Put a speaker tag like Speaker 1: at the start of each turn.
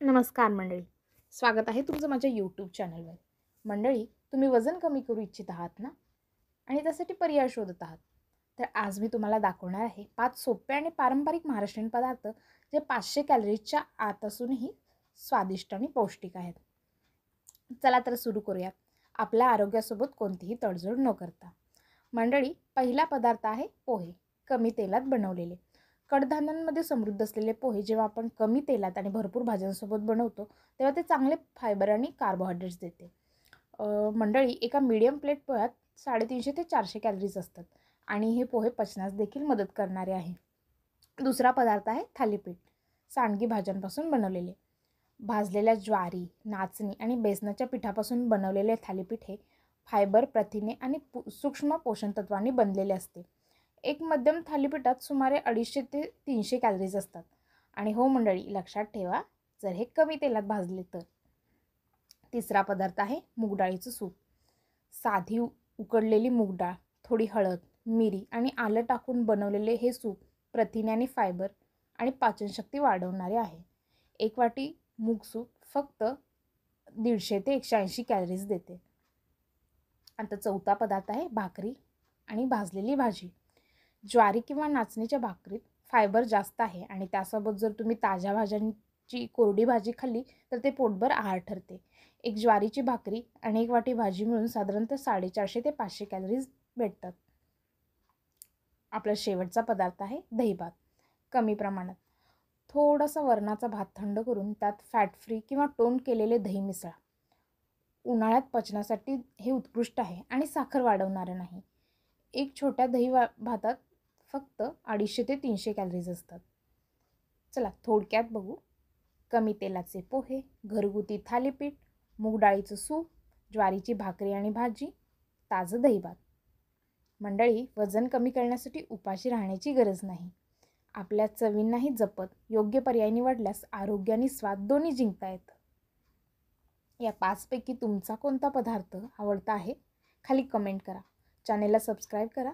Speaker 1: नमस्कार मंडळी, स्वागत आहे तुमचं माझ्या यूट्यूब चॅनलवर. मंडळी, तुम्ही वजन कमी करू इच्छित आहात ना, आणि त्यासाठी पर्याय शोधत आहात. तर आज मी तुम्हाला दाखवणार आहे 5 सोपे आणि पारंपरिक महाराष्ट्रीयन पदार्थ जे 500 कॅलरीजच्या आत असूनही स्वादिष्ट आणि पौष्टिक आहेत. चला तर सुरू करूयात, आपल्या आरोग्यासोबत कोणतीही तडजोड न करता. मंडळी, पहिला पदार्थ आहे पोहे, कमी तेलात बनवलेले. कडधान्यांमध्ये समृद्ध असलेले पोहे जेव्हा आपण कमी तेलात आणि भरपूर भाज्यांसोबत बनवतो तेव्हा ते चांगले फायबर आणि कार्बोहायड्रेट्स देते. मंडळी, एका मीडियम प्लेट पोह्यात 350 ते 400 कॅलरीज असतात आणि हे पोहे पचनास देखील मदत करणारे आहे. दुसरा पदार्थ आहे थालीपीठ, सांडगी भाज्यांपासून बनवलेले. भाजलेल्या ज्वारी, नाचणी आणि बेसनाच्या पिठापासून बनवलेले थालीपीठ हे फायबर, प्रथिने आणि सूक्ष्म पोषण तत्वांनी बनलेले असते. एक मध्यम थालीपीठात सुमारे 250 ते 300 कॅलरीज असतात. आणि हो मंडळी, लक्षात ठेवा, जर हे कमी तेलात भाजले तर. तिसरा पदार्थ आहे मूग डाळीचं सूप. साधी उकडलेली मूग डाळ, थोडी हळद, मिरी आणि आलं टाकून बनवलेले हे सूप प्रथिने आणि फायबर आणि पाचनशक्ती वाढवणारे आहे. एक वाटी मूग सूप फक्त 150 ते 180 कॅलरीज देते. आता चौथा पदार्थ आहे भाकरी आणि भाजलेली भाजी. ज्वारी किंवा नाचणीच्या भाकरीत फायबर जास्त आहे आणि त्यासोबत जर तुम्ही ताज्या भाज्यांची कोरडी भाजी खाल्ली तर ते पोटभर आहार ठरते. एक ज्वारीची भाकरी आणि एक वाटी भाजी मिळून साधारणतः 450 ते 500 कॅलरीज भेटतात. आपला शेवटचा पदार्थ आहे दही भात, कमी प्रमाणात. थोडासा वरणाचा भात थंड करून त्यात फॅट फ्री किंवा टोन केलेले दही मिसळा. उन्हाळ्यात पचनासाठी हे उत्कृष्ट आहे आणि साखर वाढवणारं नाही. एक छोट्या भातात फक्त 250 ते 300 कॅलरीज असतात. चला थोडक्यात बघू. कमी तेलाचे पोहे, घरगुती थालीपीठ, मूग डाळीचं सूप, ज्वारीची भाकरी आणि भाजी, ताजं दहीभात. मंडळी, वजन कमी करण्यासाठी उपाशी राहण्याची गरज नाही. आपल्या चवींनाही जपत योग्य पर्याय निवडल्यास आरोग्य आणि स्वाद दोन्ही जिंकता येतं. या 5 पैकी तुमचा कोणता पदार्थ आवडता आहे? खाली कमेंट करा. चॅनेलला सबस्क्राईब करा